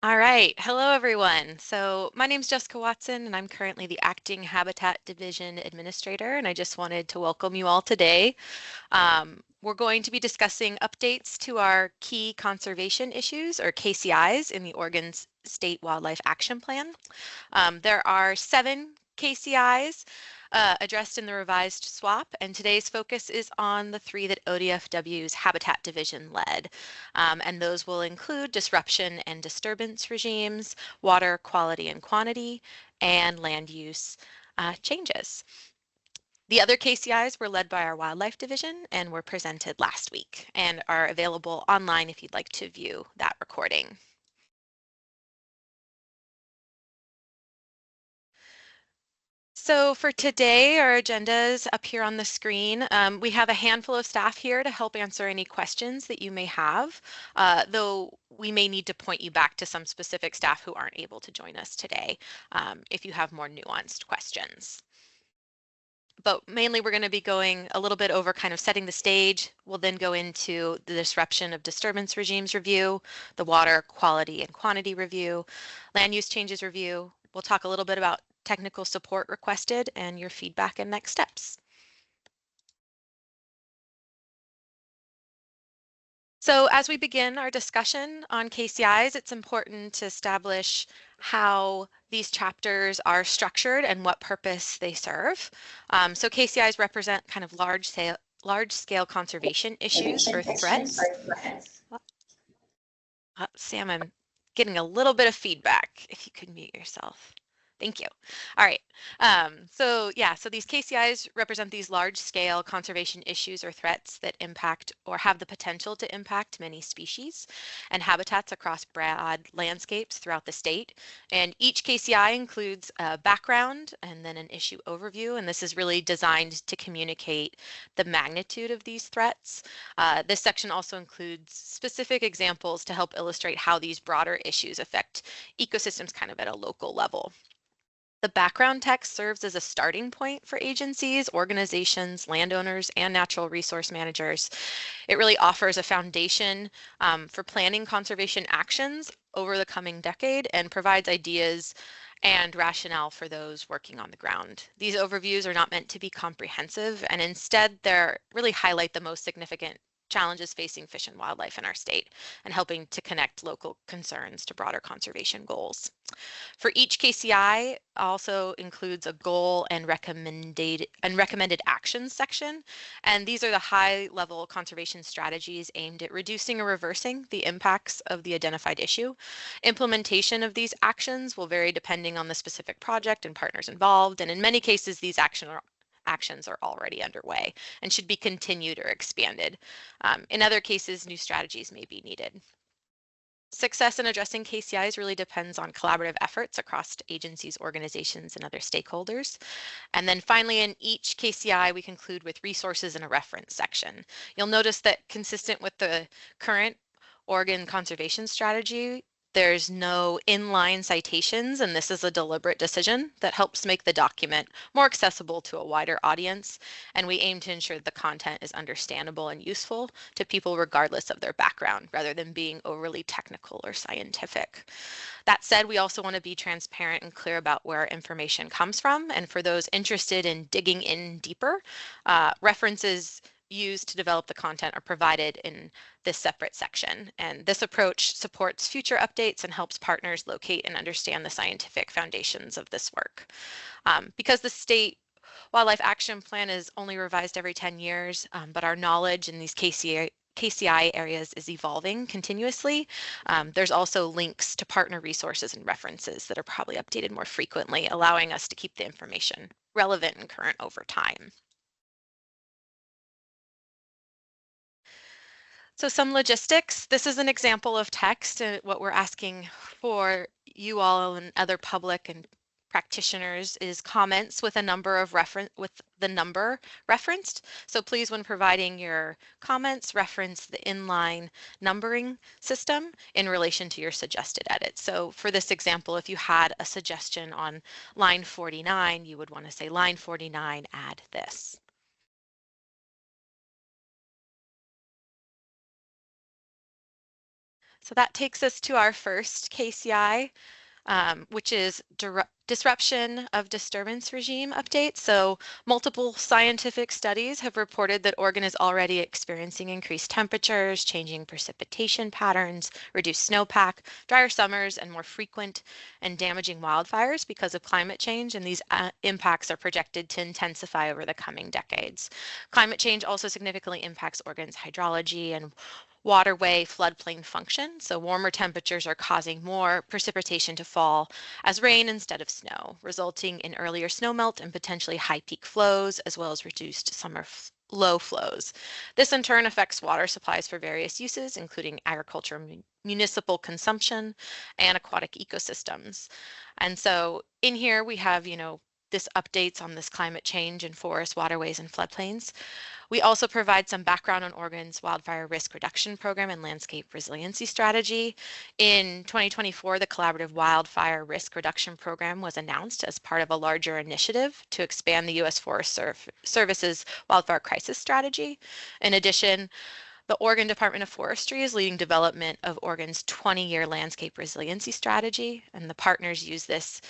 All right. Hello, everyone. So my name is Jessica Watson, and I'm currently the Acting Habitat Division Administrator, and I just wanted to welcome you all today. We're going to be discussing updates to our key conservation issues, or KCIs, in the Oregon State Wildlife Action Plan. There are 7 KCIs addressed in the revised SWAP, and today's focus is on the 3 that ODFW's Habitat Division led. And those will include disruption and disturbance regimes, water quality and quantity, and land use changes. The other KCIs were led by our Wildlife Division and were presented last week and are available online if you'd like to view that recording. So for today, our agenda is up here on the screen. We have a handful of staff here to help answer any questions that you may have, though we may need to point you back to some specific staff who aren't able to join us today if you have more nuanced questions. But mainly we're going to be going a little bit over kind of setting the stage. We'll then go into the disruption of disturbance regimes review, the water quality and quantity review, land use changes review. We'll talk a little bit about technical support requested and your feedback and next steps. So as we begin our discussion on KCIs, it's important to establish how these chapters are structured and what purpose they serve. So KCIs represent kind of large-scale conservation issues or threats. Sam, I'm getting a little bit of feedback. If you could mute yourself. Thank you. All right. So these KCIs represent these large-scale conservation issues or threats that impact or have the potential to impact many species and habitats across broad landscapes throughout the state. And each KCI includes a background and then an issue overview, and this is really designed to communicate the magnitude of these threats. This section also includes specific examples to help illustrate how these broader issues affect ecosystems kind of at a local level. The background text serves as a starting point for agencies, organizations, landowners, and natural resource managers. It really offers a foundation for planning conservation actions over the coming decade and provides ideas and rationale for those working on the ground. These overviews are not meant to be comprehensive, and instead they really highlight the most significant challenges facing fish and wildlife in our state and helping to connect local concerns to broader conservation goals. For each KCI also includes a goal and recommended actions section, and these are the high-level conservation strategies aimed at reducing or reversing the impacts of the identified issue. Implementation of these actions will vary depending on the specific project and partners involved, and in many cases these actions are already underway and should be continued or expanded. In other cases, new strategies may be needed. Success in addressing KCIs really depends on collaborative efforts across agencies, organizations, and other stakeholders. And then finally, in each KCI, we conclude with resources and a reference section. You'll notice that consistent with the current Oregon conservation strategy, there's no inline citations, and this is a deliberate decision that helps make the document more accessible to a wider audience, and we aim to ensure the content is understandable and useful to people regardless of their background, rather than being overly technical or scientific. That said, we also want to be transparent and clear about where information comes from, and for those interested in digging in deeper, references used to develop the content are provided in this separate section. And this approach supports future updates and helps partners locate and understand the scientific foundations of this work. Because the state Wildlife Action Plan is only revised every 10 years, but our knowledge in these KCI areas is evolving continuously. There's also links to partner resources and references that are probably updated more frequently, allowing us to keep the information relevant and current over time. So some logistics. This is an example of text. What we're asking for you all and other public and practitioners is comments with a number of with the number referenced. So please, when providing your comments, reference the inline numbering system in relation to your suggested edits. So for this example, if you had a suggestion on line 49, you would want to say line 49, add this. So that takes us to our first KCI, which is disruption of disturbance regime updates. So multiple scientific studies have reported that Oregon is already experiencing increased temperatures, changing precipitation patterns, reduced snowpack, drier summers, and more frequent and damaging wildfires because of climate change. And these impacts are projected to intensify over the coming decades. Climate change also significantly impacts Oregon's hydrology and waterway floodplain function. So warmer temperatures are causing more precipitation to fall as rain instead of snow, resulting in earlier snowmelt and potentially high peak flows, as well as reduced summer low flows. This in turn affects water supplies for various uses, including agriculture, municipal consumption, and aquatic ecosystems. And so in here we have, this updates on this climate change in forests, waterways, and floodplains. We also provide some background on Oregon's wildfire risk reduction program and landscape resiliency strategy. In 2024, the Collaborative Wildfire Risk Reduction Program was announced as part of a larger initiative to expand the U.S. Forest Service's wildfire crisis strategy. In addition, the Oregon Department of Forestry is leading development of Oregon's 20-year landscape resiliency strategy, and the partners use this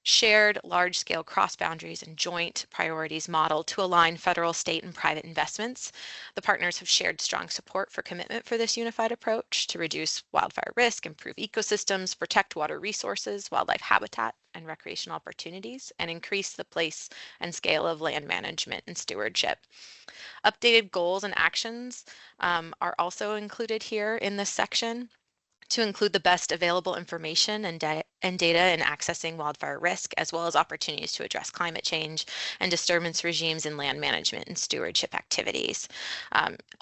shared large-scale cross-boundaries and joint priorities model to align federal, state, and private investments. The partners have shared strong support for commitment for this unified approach to reduce wildfire risk, improve ecosystems, protect water resources, wildlife habitat, and recreational opportunities, and increase the place and scale of land management and stewardship. Updated goals and actions are also included here in this section to include the best available information and data in accessing wildfire risk, as well as opportunities to address climate change and disturbance regimes in land management and stewardship activities.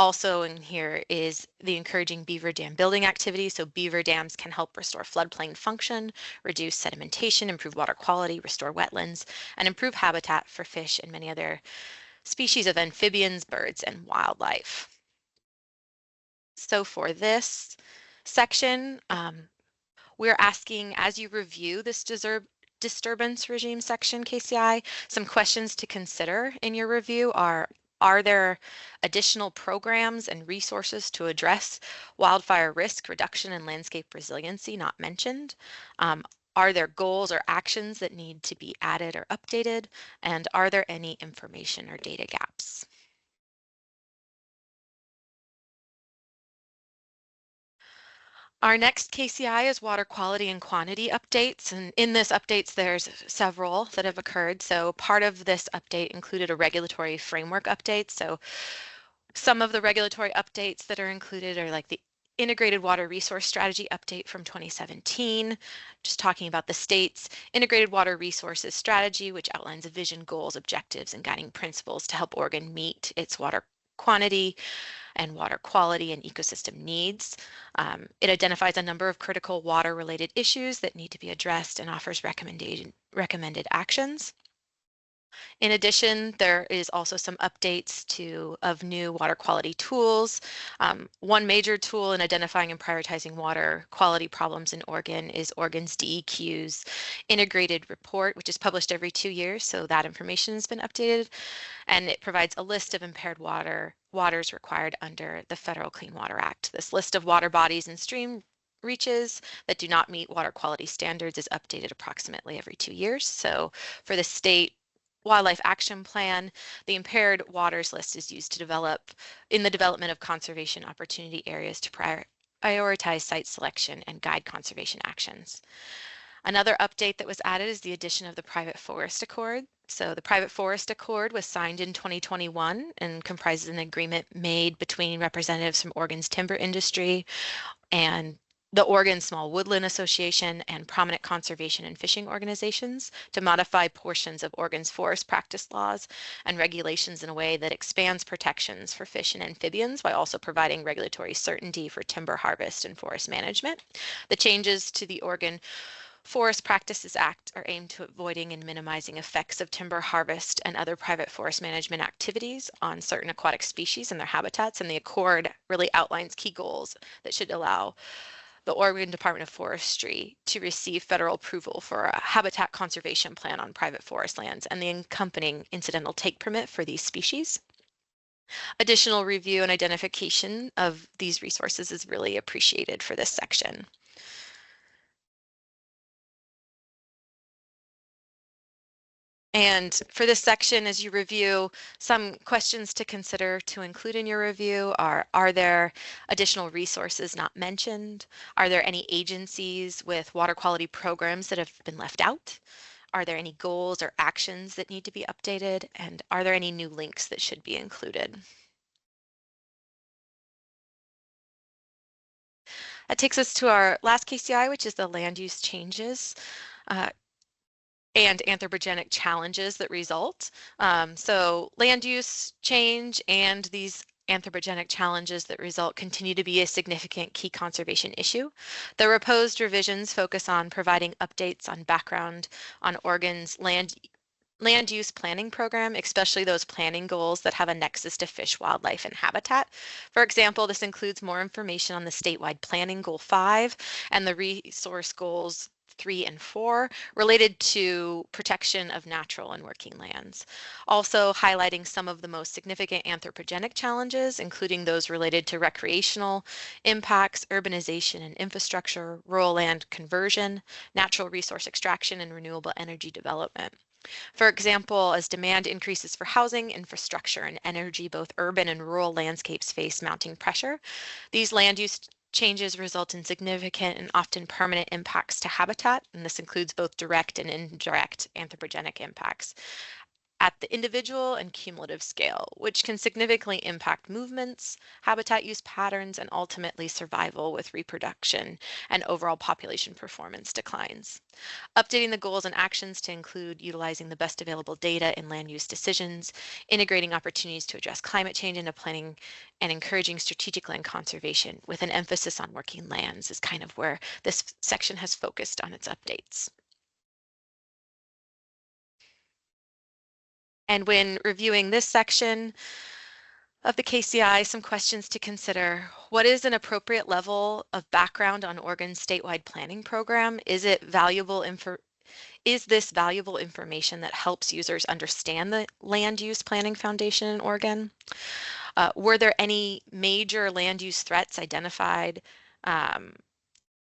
Also in here is the encouraging beaver dam building activities. So beaver dams can help restore floodplain function, reduce sedimentation, improve water quality, restore wetlands, and improve habitat for fish and many other species of amphibians, birds, and wildlife. So for this section, we're asking, as you review this disturbance regime section, KCI, some questions to consider in your review are there additional programs and resources to address wildfire risk reduction and landscape resiliency not mentioned? Are there goals or actions that need to be added or updated? And are there any information or data gaps? Our next KCI is water quality and quantity updates. And in this updates, there's several that have occurred. So part of this update included a regulatory framework update. So some of the regulatory updates that are included are like the Integrated Water Resource Strategy update from 2017, just talking about the state's Integrated Water Resources Strategy, which outlines a vision, goals, objectives, and guiding principles to help Oregon meet its water quantity and water quality and ecosystem needs. It identifies a number of critical water-related issues that need to be addressed and offers recommended actions. In addition, there is also some updates of new water quality tools. One major tool in identifying and prioritizing water quality problems in Oregon is Oregon's DEQ's integrated report, which is published every 2 years. So that information has been updated, and it provides a list of impaired waters required under the Federal Clean Water Act. This list of water bodies and stream reaches that do not meet water quality standards is updated approximately every 2 years. So for the state Wildlife Action Plan, the impaired waters list is used to in the development of conservation opportunity areas to prioritize site selection and guide conservation actions. Another update that was added is the addition of the Private Forest Accord. So the Private Forest Accord was signed in 2021 and comprises an agreement made between representatives from Oregon's timber industry and the Oregon Small Woodland Association and prominent conservation and fishing organizations to modify portions of Oregon's forest practice laws and regulations in a way that expands protections for fish and amphibians while also providing regulatory certainty for timber harvest and forest management. The changes to the Oregon Forest Practices Act are aimed to avoiding and minimizing effects of timber harvest and other private forest management activities on certain aquatic species and their habitats, and the Accord really outlines key goals that should allow the Oregon Department of Forestry to receive federal approval for a habitat conservation plan on private forest lands and the accompanying incidental take permit for these species. Additional review and identification of these resources is really appreciated for this section. And for this section, as you review, some questions to consider to include in your review are there additional resources not mentioned? Are there any agencies with water quality programs that have been left out? Are there any goals or actions that need to be updated? And are there any new links that should be included? That takes us to our last KCI, which is the land use changes. Uh, and anthropogenic challenges that result. So land use change and these anthropogenic challenges that result continue to be a significant key conservation issue. The proposed revisions focus on providing updates on background on Oregon's land use planning program, especially those planning goals that have a nexus to fish, wildlife, and habitat. For example, this includes more information on the statewide planning goal 5 and the resource goals 3 and 4 related to protection of natural and working lands. Also highlighting some of the most significant anthropogenic challenges, including those related to recreational impacts, urbanization and infrastructure, rural land conversion, natural resource extraction, and renewable energy development. For example, as demand increases for housing, infrastructure, and energy, both urban and rural landscapes face mounting pressure. These land use changes result in significant and often permanent impacts to habitat, and this includes both direct and indirect anthropogenic impacts at the individual and cumulative scale, which can significantly impact movements, habitat use patterns, and ultimately survival with reproduction and overall population performance declines. Updating the goals and actions to include utilizing the best available data in land use decisions, integrating opportunities to address climate change into planning, and encouraging strategic land conservation with an emphasis on working lands is kind of where this section has focused on its updates. And when reviewing this section of the KCI, some questions to consider. What is an appropriate level of background on Oregon's statewide planning program? Is this valuable information that helps users understand the land use planning foundation in Oregon? Were there any major land use threats identified? Um,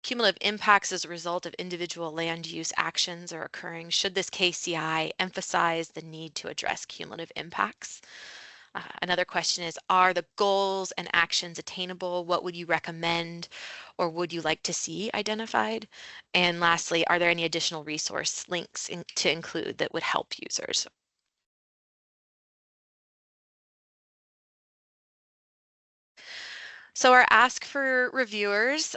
Cumulative impacts as a result of individual land use actions are occurring? Should this KCI emphasize the need to address cumulative impacts? Another question is, are the goals and actions attainable? What would you recommend or would you like to see identified? And lastly, are there any additional resource links to include that would help users? So our ask for reviewers,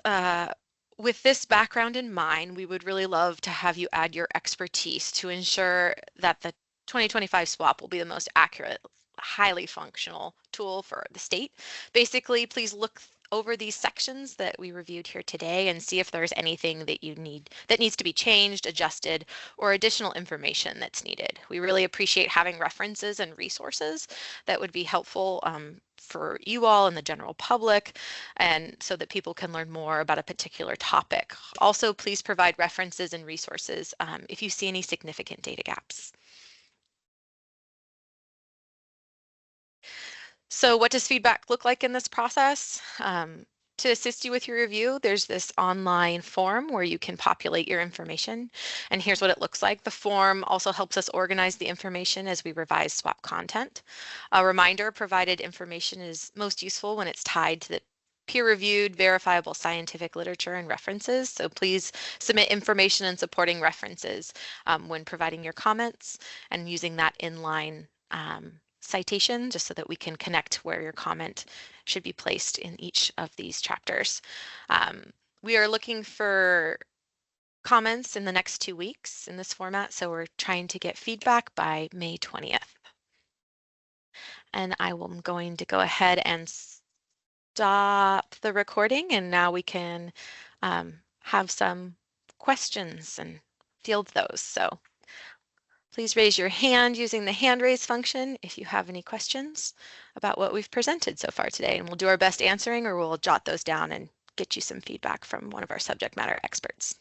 with this background in mind, we would really love to have you add your expertise to ensure that the 2025 swap will be the most accurate, highly functional tool for the state. Basically, please look over these sections that we reviewed here today and see if there's anything that that needs to be changed, adjusted, or additional information that's needed. We really appreciate having references and resources that would be helpful for you all and the general public, and so that people can learn more about a particular topic. Also, please provide references and resources if you see any significant data gaps. So what does feedback look like in this process? To assist you with your review, there's this online form where you can populate your information. And here's what it looks like. The form also helps us organize the information as we revise swap content. A reminder, provided information is most useful when it's tied to the peer-reviewed, verifiable scientific literature and references. So please submit information and supporting references when providing your comments and using that inline citation just so that we can connect where your comment should be placed in each of these chapters. We are looking for comments in the next 2 weeks in this format, so we're trying to get feedback by May 20th. And I'm going to go ahead and stop the recording, and now we can have some questions and field those. So please raise your hand using the hand raise function if you have any questions about what we've presented so far today, and we'll do our best answering, or we'll jot those down and get you some feedback from one of our subject matter experts.